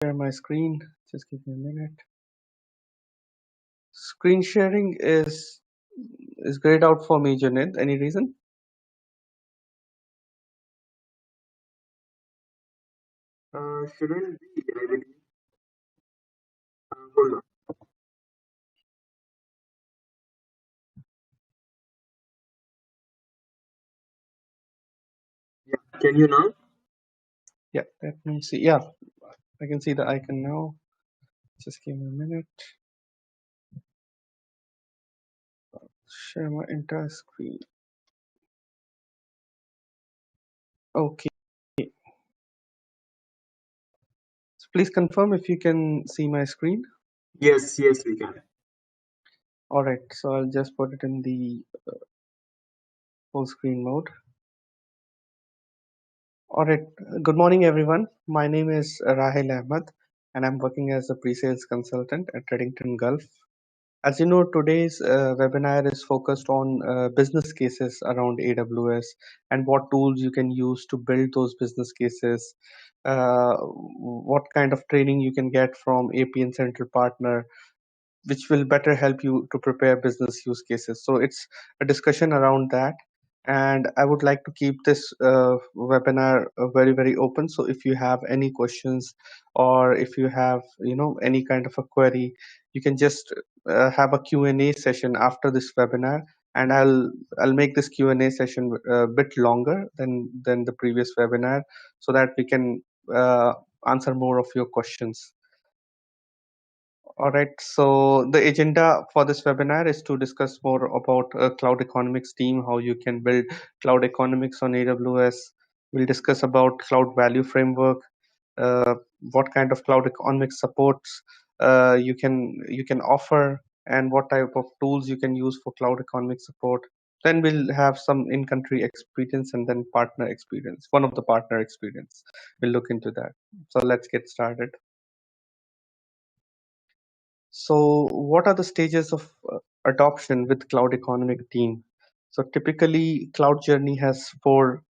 Share my screen. Just give me a minute. Screen sharing is grayed out for me, Junaid. Any reason? Shouldn't be, I believe. Hold on. Yeah. Can you now? Yeah, let me see. Yeah, I can see the icon now. Just give me a minute. Share my entire screen. Okay. So please confirm if you can see my screen. Yes, yes, we can. All right. So I'll just put it in the full screen mode. All right. Good morning, everyone. My name is Rahil Ahmed, and I'm working as a pre-sales consultant at Redington Gulf. As you know, today's webinar is focused on business cases around AWS and what tools you can use to build those business cases, what kind of training you can get from APN Central Partner, which will better help you to prepare business use cases. So it's a discussion around that. And I would like to keep this webinar very, very open. So if you have any questions or if you have, any kind of a query, you can just have a Q&A session after this webinar. And I'll make this Q&A session a bit longer than the previous webinar so that we can answer more of your questions. All right, so the agenda for this webinar is to discuss more about cloud economics team, how you can build cloud economics on AWS. We'll discuss about cloud value framework, what kind of cloud economics supports you can offer, and what type of tools you can use for cloud economic support. Then we'll have some in-country experience and then partner experience, one of the partner experience. We'll look into that. So let's get started. So what are the stages of adoption with cloud economic team? So typically cloud journey has four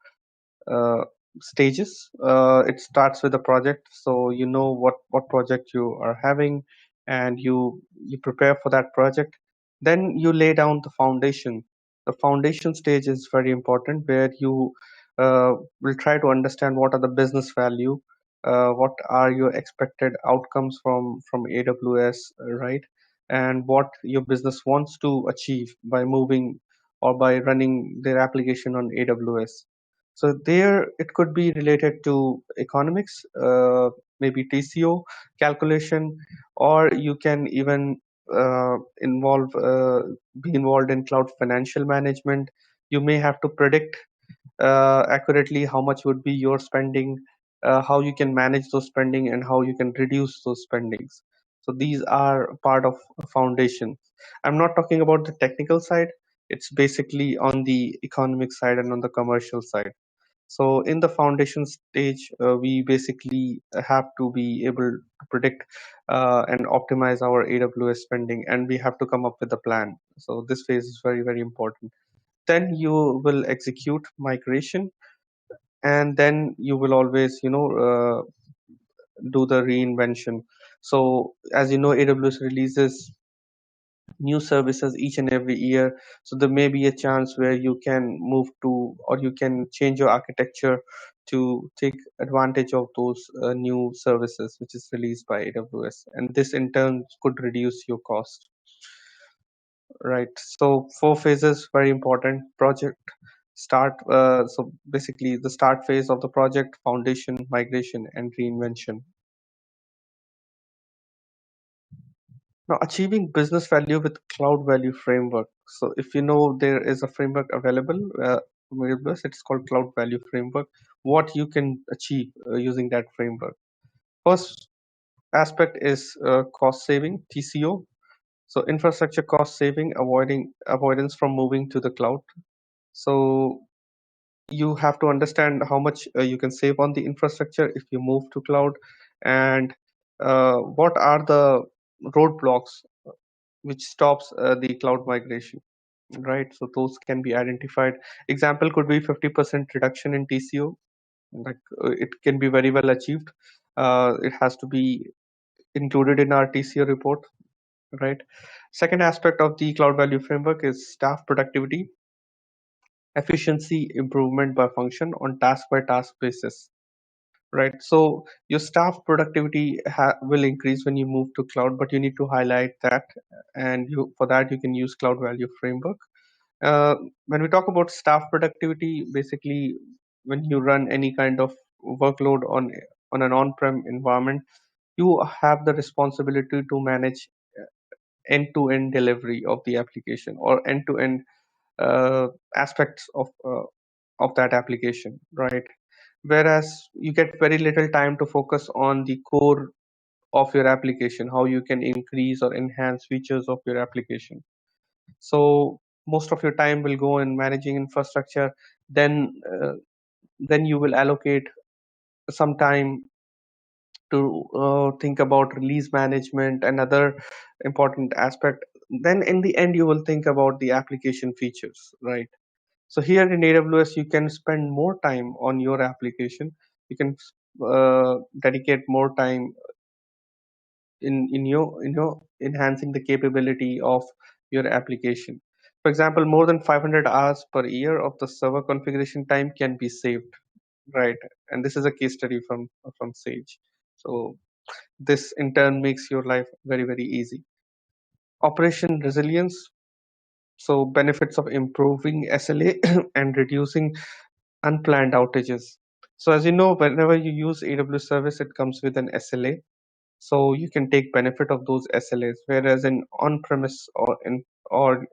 uh, stages. It starts with a project, so you know what project you are having, and you prepare for that project. Then you lay down the foundation. The foundation stage is very important, where you will try to understand what are the business value, what are your expected outcomes from AWS, right? And what your business wants to achieve by moving or by running their application on AWS. So there it could be related to economics, maybe TCO calculation, or you can even be involved in cloud financial management. You may have to predict accurately how much would be your spending, how you can manage those spending, and how you can reduce those spendings. So these are part of foundation. I'm not talking about the technical side. It's basically on the economic side and on the commercial side. So in the foundation stage, we basically have to be able to predict and optimize our AWS spending, and we have to come up with a plan. So this phase is very, very important. Then you will execute migration, and then you will always, do the reinvention. So as you know, AWS releases new services each and every year. So there may be a chance where you can move to, or you can change your architecture to take advantage of those new services which is released by AWS. And this in turn could reduce your cost. Right. So four phases, very important. Project start. So basically the start phase of the project, foundation, migration, and reinvention. Now, achieving business value with cloud value framework. So if you know there is a framework available from AWS, it's called cloud value framework. What you can achieve using that framework. First aspect is cost saving, TCO. So infrastructure cost saving, avoidance from moving to the cloud. So you have to understand how much you can save on the infrastructure if you move to cloud, and what are the roadblocks which stops the cloud migration, right? So those can be identified. Example could be 50% reduction in TCO, like it can be very well achieved. It has to be included in our TCO report, right? Second aspect of the cloud value framework is staff productivity, efficiency improvement by function on task by task basis, right? So your staff productivity will increase when you move to cloud, but you need to highlight that, and for that you can use cloud value framework. When we talk about staff productivity, basically when you run any kind of workload on an on-prem environment, you have the responsibility to manage end-to-end delivery of the application, or end-to-end aspects of that application, right? Whereas you get very little time to focus on the core of your application, how you can increase or enhance features of your application. So most of your time will go in managing infrastructure. Then uh, then you will allocate some time to think about release management and other important aspect. Then in the end you will think about the application features, right? So here in AWS you can spend more time on your application. You can dedicate more time in enhancing the capability of your application. For example, more than 500 hours per year of the server configuration time can be saved, right? And this is a case study from Sage. So this in turn makes your life very, very easy. Operation resilience, so benefits of improving SLA and reducing unplanned outages. So as you know, whenever you use AWS service, it comes with an SLA. So you can take benefit of those SLAs. Whereas in on-premise or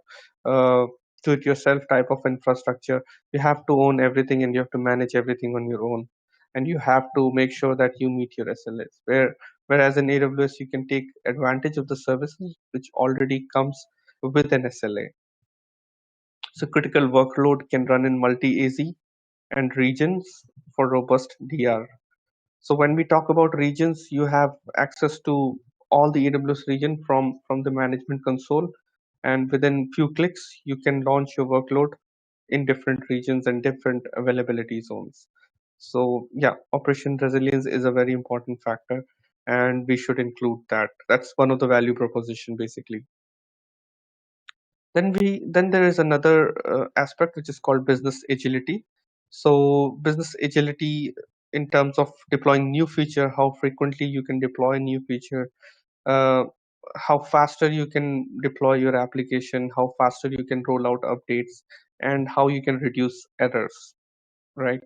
do-it-yourself type of infrastructure, you have to own everything and you have to manage everything on your own, and you have to make sure that you meet your SLAs. Whereas in AWS, you can take advantage of the services which already comes with an SLA. So critical workload can run in multi-AZ and regions for robust DR. So when we talk about regions, you have access to all the AWS region from the management console, and within few clicks, you can launch your workload in different regions and different availability zones. So yeah, operation resilience is a very important factor, and we should include that. That's one of the value proposition basically. Then there is another aspect which is called business agility. So business agility in terms of deploying new feature, how frequently you can deploy a new feature, uh, how faster you can deploy your application, how faster you can roll out updates, and how you can reduce errors, right?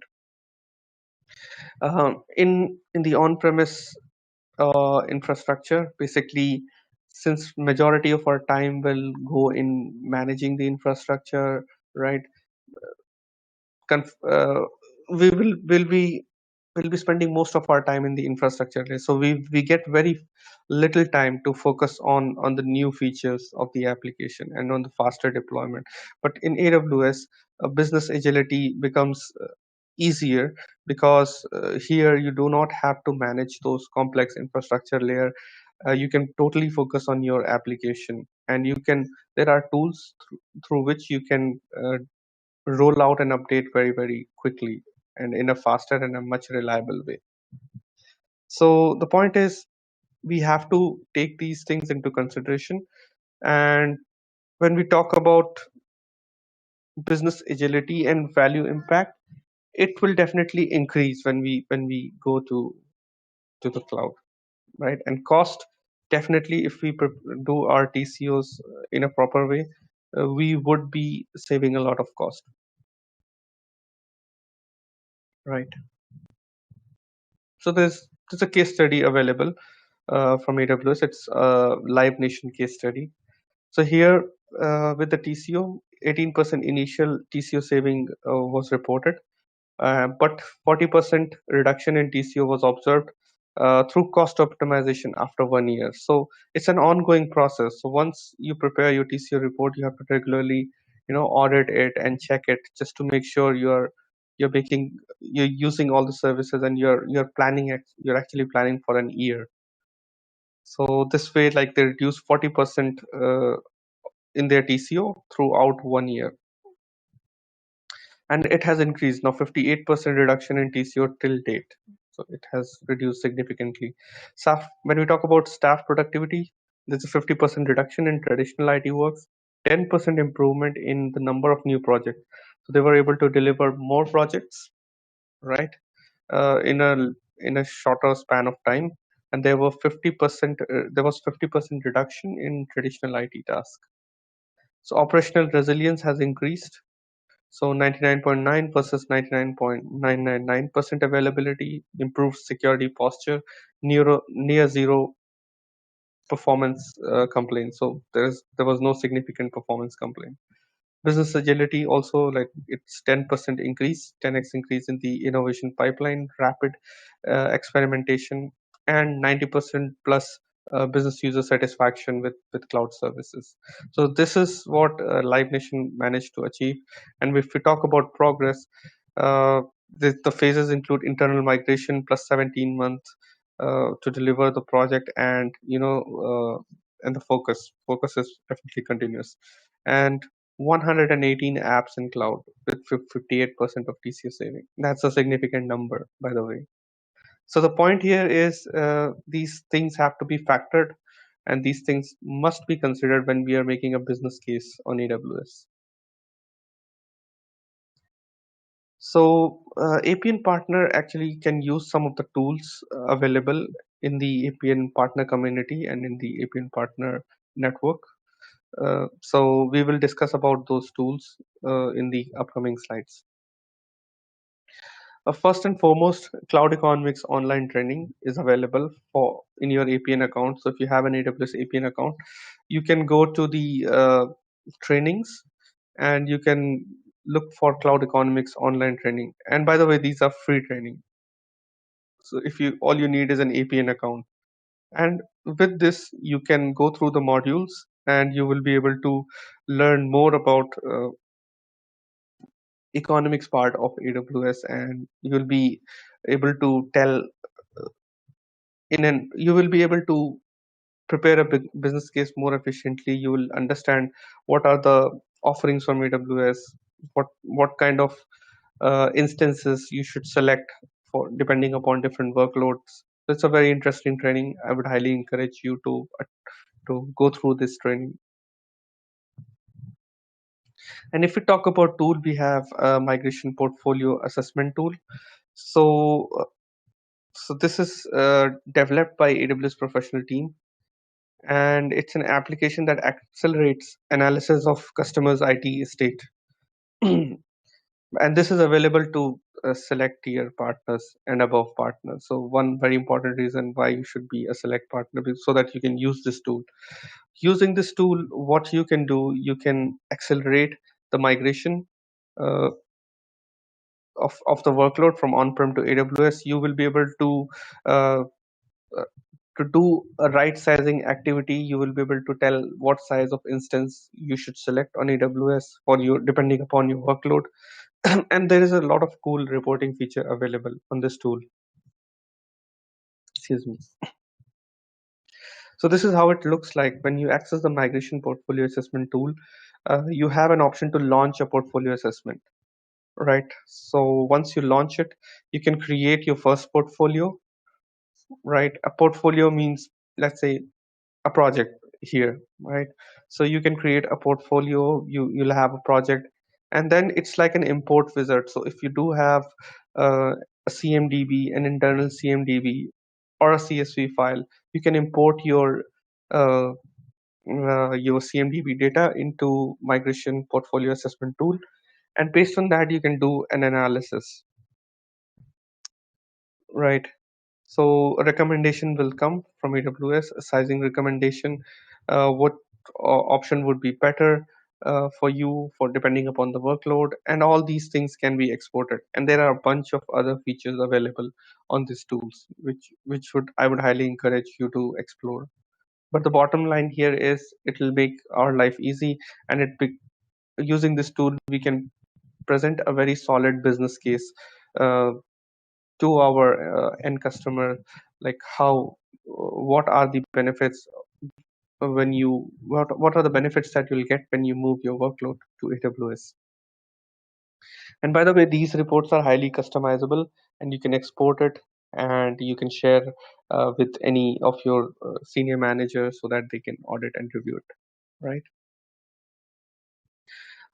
In the on-premise infrastructure, basically, since majority of our time will go in managing the infrastructure, right? conf- uh, we will be spending most of our time in the infrastructure layer. So we get very little time to focus on the new features of the application and on the faster deployment. But in AWS, business agility becomes easier, because here you do not have to manage those complex infrastructure layer. You can totally focus on your application, and there are tools through which you can roll out an update very, very quickly and in a faster and a much reliable way. So the point is, we have to take these things into consideration. And when we talk about business agility and value impact, it will definitely increase when we go to the cloud, right? And cost, definitely, if we do our TCOs in a proper way, we would be saving a lot of cost, right? So there's a case study available from AWS. It's a Live Nation case study. So here, with the TCO, 18% initial TCO saving was reported, but 40% reduction in TCO was observed through cost optimization after 1 year. So it's an ongoing process. So once you prepare your TCO report, you have to regularly, audit it and check it, just to make sure you're using all the services, and you're actually planning for an year. So this way, like, they reduce 40% in their TCO throughout 1 year, and it has increased now 58% reduction in TCO till date. So it has reduced significantly. When we talk about staff productivity, there's a 50% reduction in traditional IT works, 10% improvement in the number of new projects. So they were able to deliver more projects, right, in a shorter span of time, and there was 50% reduction in traditional IT tasks. So operational resilience has increased. So 99.9 versus 99.999% availability, improved security posture, near zero performance complaints. So there was no significant performance complaint. Business agility also, like, it's 10% increase, 10x increase in the innovation pipeline, rapid experimentation, and 90% plus business user satisfaction with cloud services. So this is what Live Nation managed to achieve. And if we talk about progress, uh, the phases include internal migration plus 17 months to deliver the project, and and the focus is definitely continuous. And 118 apps in cloud with 58% of TCO saving. That's a significant number, by the way. So the point here is, these things have to be factored, and these things must be considered when we are making a business case on AWS. So APN Partner actually can use some of the tools available in the APN Partner community and in the APN Partner network. So we will discuss about those tools in the upcoming slides. First and foremost, Cloud Economics online training is available for in your APN account. So if you have an AWS APN account, you can go to the trainings, and you can look for Cloud Economics online training. And by the way, these are free training. So if you all you need is an APN account, and with this you can go through the modules, and you will be able to learn more about economics part of AWS, and you will be able to tell you will be able to prepare a business case more efficiently. You will understand what are the offerings from AWS, what kind of instances you should select for depending upon different workloads. It's a very interesting training. I would highly encourage you to go through this training. And if we talk about tool, we have a migration portfolio assessment tool. So so this is developed by AWS professional team, and it's an application that accelerates analysis of customers' IT estate. And this is available to select tier partners and above partners. So one very important reason why you should be a select partner is so that you can use this tool. Using this tool, what you can do, you can accelerate the migration uh, of the workload from on-prem to AWS. You will be able uh, uh, to do a right sizing activity. You will be able to tell what size of instance you should select on AWS for you depending upon your workload. And there is a lot of cool reporting feature available on this tool. Excuse me. So this is how it looks like when you access the migration portfolio assessment tool. You have an option to launch a portfolio assessment, right? So once you launch it, you can create your first portfolio, right? A portfolio means, let's say, a project here, right? So you can create a portfolio, you'll have a project, and then it's like an import wizard. So if you do have a CMDB, an internal CMDB, or a CSV file, you can import uh, your CMDB data into migration portfolio assessment tool, and based on that you can do an analysis, right? So a recommendation will come from AWS, a sizing recommendation, what option would be better for you for depending upon the workload, and all these things can be exported. And there are a bunch of other features available on these tools, which would I would highly encourage you to explore. But the bottom line here is it will make our life easy, and using this tool we can present a very solid business case uh, to our end customer, like what are the benefits what are the benefits that you'll get when you move your workload to AWS. And by the way, these reports are highly customizable, and you can export it and you can share with any of your senior managers so that they can audit and review it, right?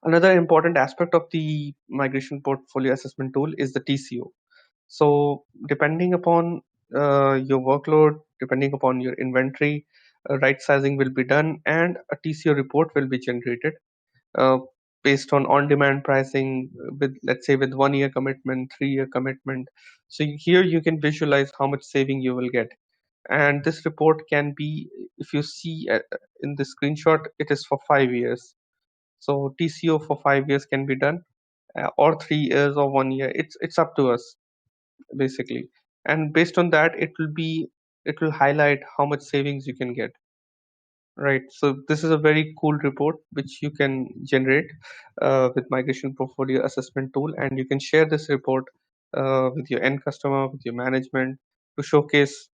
Another important aspect of the migration portfolio assessment tool is the TCO. So depending upon your workload, depending upon your inventory, right sizing will be done and a TCO report will be generated uh, based on on-demand pricing with, let's say, with 1 year commitment, 3 year commitment. So here you can visualize how much saving you will get. And this report can be, if you see in the screenshot, it is for 5 years. So TCO for 5 years can be done, or 3 years or 1 year. It's up to us basically. And based on that, it will highlight how much savings you can get. Right. So this is a very cool report which you can generate with Migration Portfolio Assessment Tool, and you can share this report with your end customer, with your management, to showcase,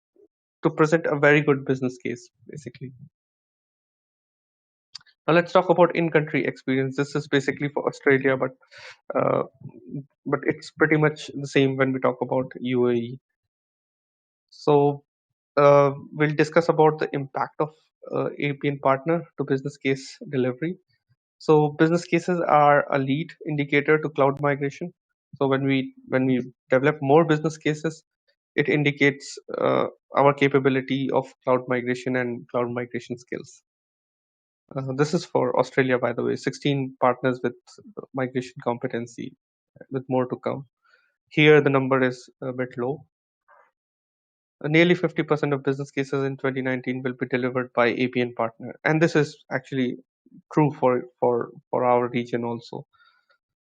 to present a very good business case, basically. Now let's talk about in-country experience. This is basically for Australia, uh, but it's pretty much the same when we talk about UAE. So we'll discuss about the impact of APN partner to business case delivery. So business cases are a lead indicator to cloud migration. So when we develop more business cases, it indicates our capability of cloud migration and cloud migration skills. This is for Australia, by the way. 16 partners with migration competency, with more to come. Here, the number is a bit low. Nearly 50% of business cases in 2019 will be delivered by APN partner, and this is actually true for our region also.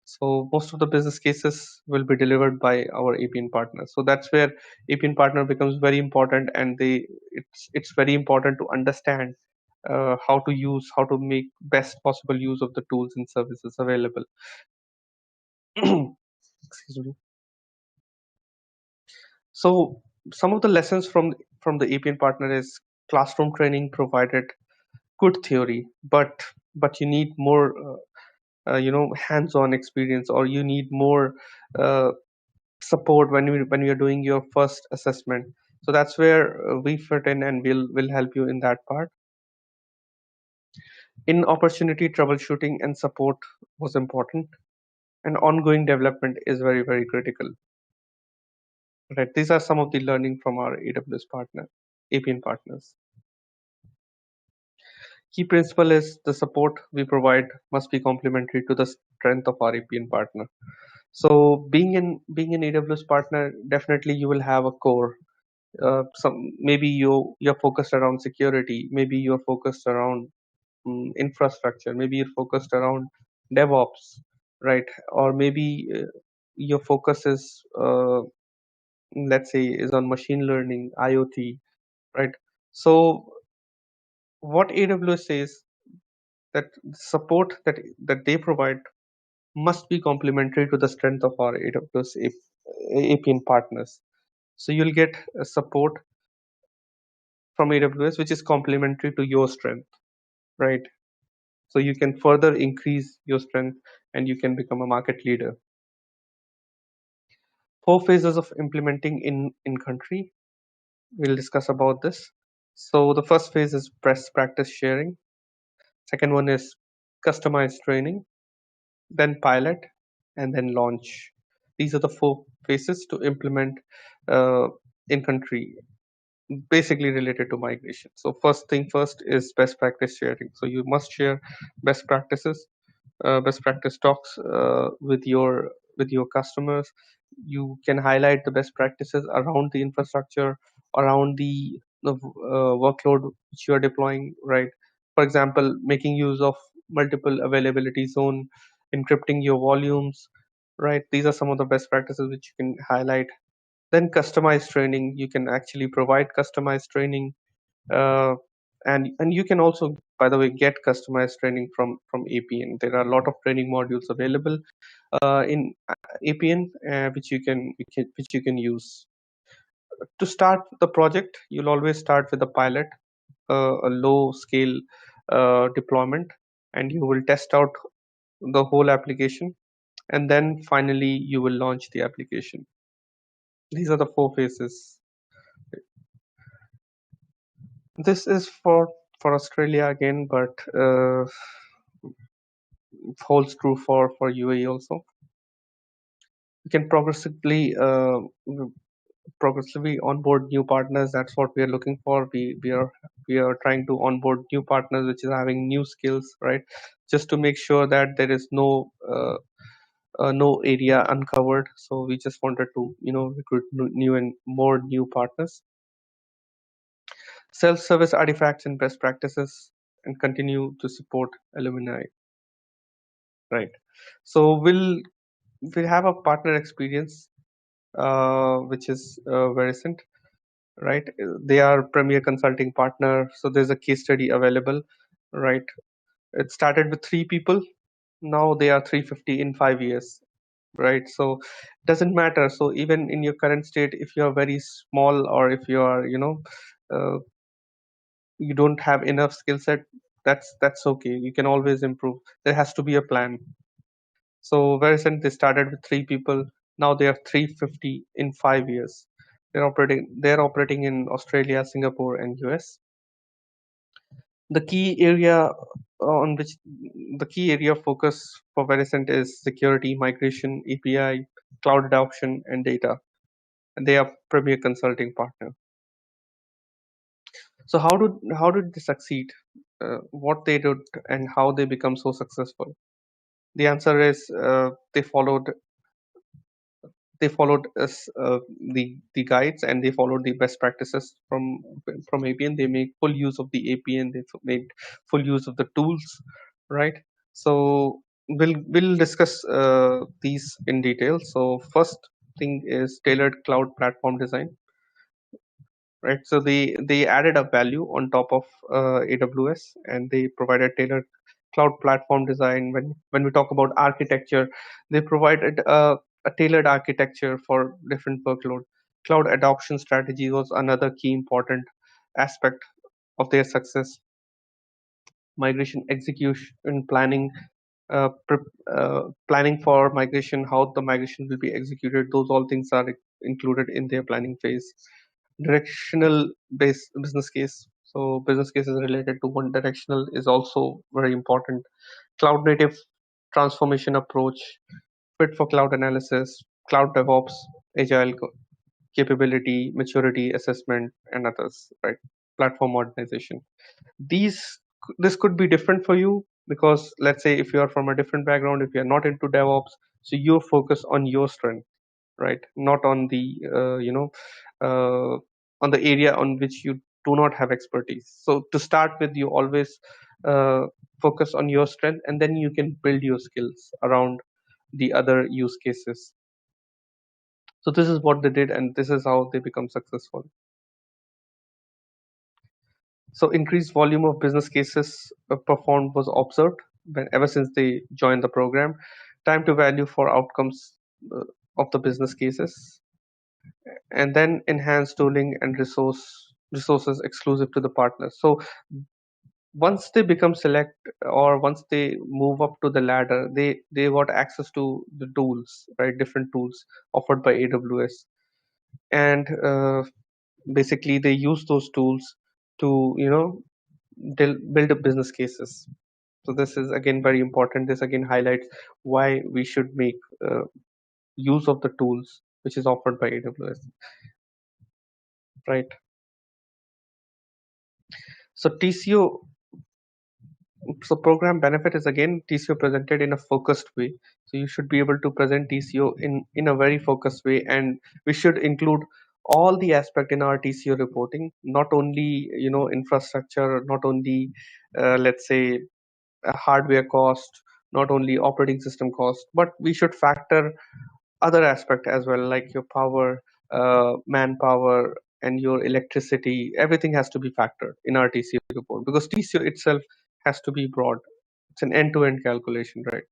So most of the business cases will be delivered by our APN partner. So that's where APN partner becomes very important, and it's very important to understand how to make best possible use of the tools and services available. Excuse me. So some of the lessons from the APN partner is classroom training provided good theory, but you need more hands-on experience, or you need more uh, support when you're doing your first assessment. So that's where we fit in, and we'll help you in that part. In opportunity, troubleshooting and support was important, and ongoing development is very, very critical. Right, these are some of the learning from our AWS partner, APN partners. Key principle is the support we provide must be complementary to the strength of our APN partner. So being an AWS partner, definitely you will have a core. Some maybe you're focused around security, maybe you're focused around infrastructure, maybe you're focused around DevOps, right? Or maybe your focus is let's say is on machine learning, IoT, right? So what AWS says, that support that they provide must be complementary to the strength of our AWS APN partners. So you'll get support from AWS which is complementary to your strength, right? So you can further increase your strength and you can become a market leader. 4 phases of implementing in country. We'll discuss about this. So the first phase is best practice sharing. Second one is customized training, then pilot, and then launch. These are the 4 phases to implement in country, basically related to migration. So first thing first is best practice sharing. So you must share best practices, best practice talks with your customers. You can highlight the best practices around the infrastructure, around the workload which you are deploying, right? For example, making use of multiple availability zone, encrypting your volumes, right? These are some of the best practices which you can highlight. Then customized training, you can actually provide customized training, uh, and you can also, by the way, get customized training from APN. There are a lot of training modules available in APN which you can use. To start the project, you'll always start with a pilot, a low scale deployment, and you will test out the whole application, and then finally you will launch the application. These are the four phases. This is for Australia again, but holds true for UAE also. We can progressively onboard new partners. That's what we are looking for. We are trying to onboard new partners which is having new skills, right? Just to make sure that there is no area uncovered. So we just wanted to recruit new and more new partners. Self-service artifacts and best practices, and continue to support alumni, right? So we'll have a partner experience, which is Versent, right? They are premier consulting partner, so there's a case study available, right? It started with 3 people, now they are 350 in 5 years, right? So doesn't matter. So even in your current state, if you are very small, or if you are uh, you don't have enough skill set, that's okay, you can always improve. There has to be a plan. So Verisent, they started with 3 people, now they are 350 in 5 years. They're operating in Australia, Singapore, and US. The key area on which the key area of focus for Verisent is security, migration, API, cloud adoption, and data. And they are premier consulting partner. So how did they succeed? What they did and how they become so successful? The answer is they followed us, the guides, and they followed the best practices from APN. They make full use of the APN. They made full use of the tools, right? So we'll discuss these in detail. So first thing is tailored cloud platform design, right? So they added a value on top of AWS, and they provided tailored cloud platform design. When we talk about architecture, they provided a tailored architecture for different workload. Cloud adoption strategy was another key important aspect of their success. Migration execution planning, planning for migration, how the migration will be executed, those all things are included in their planning phase. Directional based business case. So business cases related to one directional is also very important. Cloud native transformation approach, fit for cloud analysis, cloud DevOps, agile capability, maturity assessment, and others, right? Platform modernization. These this could be different for you, because let's say if you are from a different background, if you are not into DevOps, so you focus on your strength, right? Not on the uh, on the area on which you do not have expertise. So to start with, you always uh, focus on your strength, and then you can build your skills around the other use cases. So this is what they did, and this is how they become successful. So increased volume of business cases performed was observed ever since they joined the program. Time to value for outcomes uh, of the business cases, and then enhanced tooling and resources exclusive to the partners. So once they become select, or once they move up to the ladder, they got access to the tools, right? Different tools offered by AWS, and basically they use those tools to build up business cases. So this is again very important. This again highlights why we should make use of the tools which is offered by AWS, right? So TCO, so program benefit is again TCO presented in a focused way. So you should be able to present TCO in a very focused way, and we should include all the aspect in our TCO reporting, not only infrastructure, not only let's say hardware cost, not only operating system cost, but we should factor other aspect as well, like your power, manpower, and your electricity. Everything has to be factored in our TCO report, because TCO itself has to be broad. It's an end-to-end calculation, right?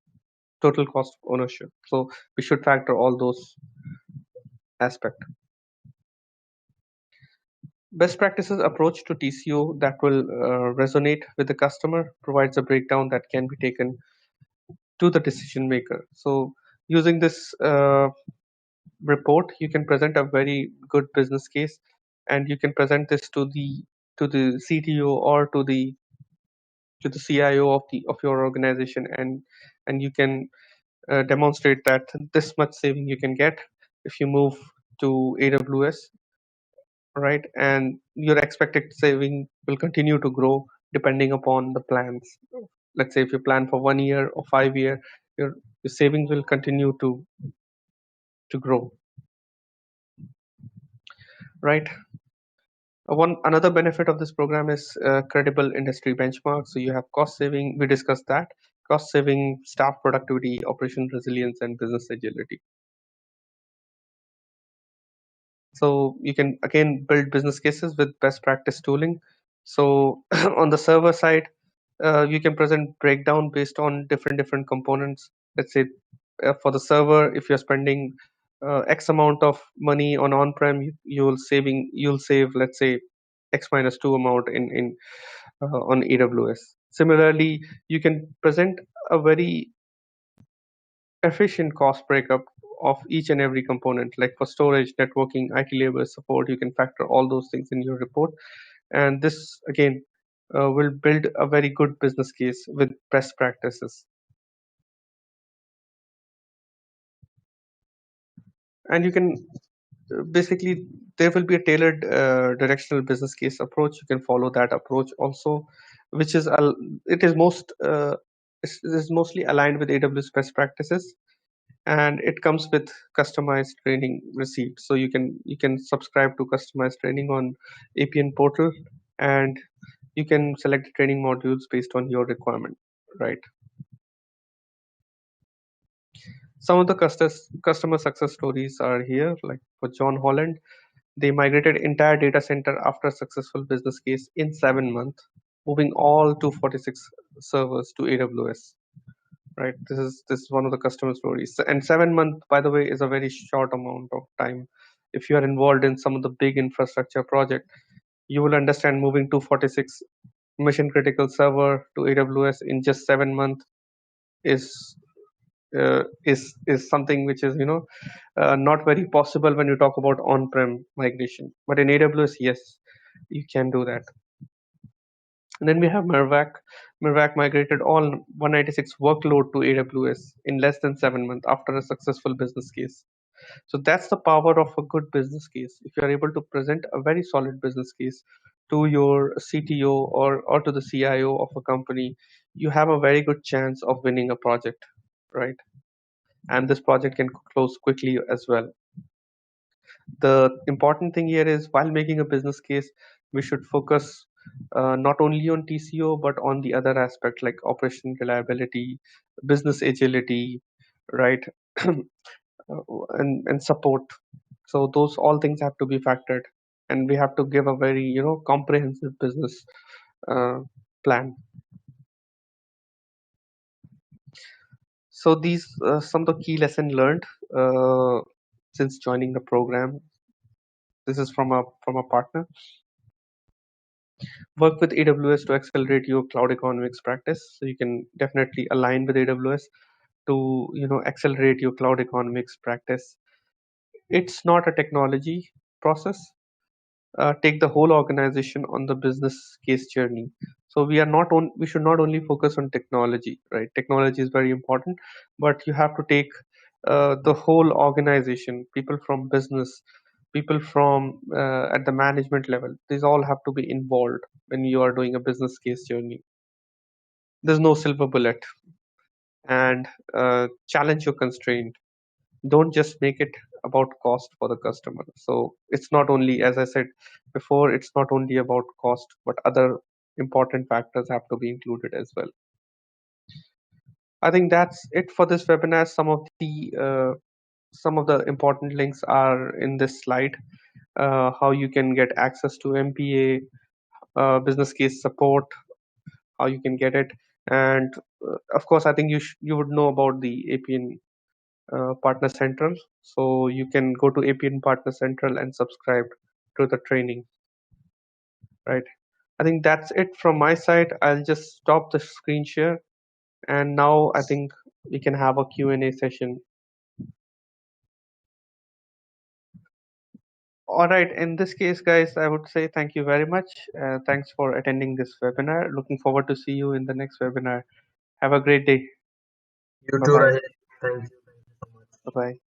Total cost of ownership. So we should factor all those aspects. Best practices approach to TCO that will resonate with the customer provides a breakdown that can be taken to the decision maker. So using this report, you can present a very good business case, and you can present this to the CTO or to the CIO of your organization, and you can demonstrate that this much saving you can get if you move to AWS, right? And your expected saving will continue to grow depending upon the plans. Let's say if you plan for 1 year or 5 year, your savings will continue to grow, right? One another benefit of this program is credible industry benchmarks. So you have cost saving. We discussed that cost saving, staff productivity, operation resilience, and business agility. So you can again build business cases with best practice tooling. So on the server side, you can present breakdown based on different components. Let's say for the server, if you're spending X amount of money on on-prem, you'll save, let's say, X minus two amount on AWS. Similarly, you can present a very efficient cost breakup of each and every component. Like for storage, networking, IT labor support, you can factor all those things in your report. And this again will build a very good business case with best practices. And you can basically, there will be a tailored directional business case approach. You can follow that approach also, which is it is mostly aligned with AWS best practices, and it comes with customized training receipt. So you can subscribe to customized training on APN portal, and you can select the training modules based on your requirement, right? Some of the customer success stories are here. Like for John Holland, they migrated entire data center after a successful business case in 7 months, moving all 246 servers to AWS. Right, this is one of the customer stories. And 7 months, by the way, is a very short amount of time. If you are involved in some of the big infrastructure project, you will understand moving 246 mission critical server to AWS in just 7 months is is something which is not very possible when you talk about on-prem migration. But in AWS, yes, you can do that. And then we have Mirvac. Mirvac migrated all 196 workload to AWS in less than 7 months after a successful business case. So that's the power of a good business case. If you are able to present a very solid business case to your CTO or to the CIO of a company, you have a very good chance of winning a project, right? And this project can close quickly as well. The important thing here is, while making a business case, we should focus not only on TCO but on the other aspect like operation reliability, business agility, right? And support. So those all things have to be factored, and we have to give a very comprehensive business uh, plan. So these some of the key lesson learned uh, since joining the program. This is from a partner. Work with AWS to accelerate your cloud economics practice. So you can definitely align with AWS to accelerate your cloud economics practice. It's not a technology process. Take the whole organization on the business case journey. So we should not only focus on technology, right? Technology is very important, but you have to take the whole organization, people from business, people from at the management level. These all have to be involved when you are doing a business case journey. There's no silver bullet. And challenge your constraint. Don't just make it about cost for the customer. So it's not only, as I said before, it's not only about cost, but other important factors have to be included as well. I think that's it for this webinar. Some of the important links are in this slide. How you can get access to MPA, business case support, how you can get it, and of course, I think you would know about the APN Partner Central. So you can go to APN Partner Central and subscribe to the training, right? I think that's it from my side. I'll just stop the screen share, and now I think we can have a Q&A session. All right. In this case, guys, I would say thank you very much. Thanks for attending this webinar. Looking forward to see you in the next webinar. Have a great day. You Bye too, bye. Rahil. Thank you. Thank you so much. Bye bye.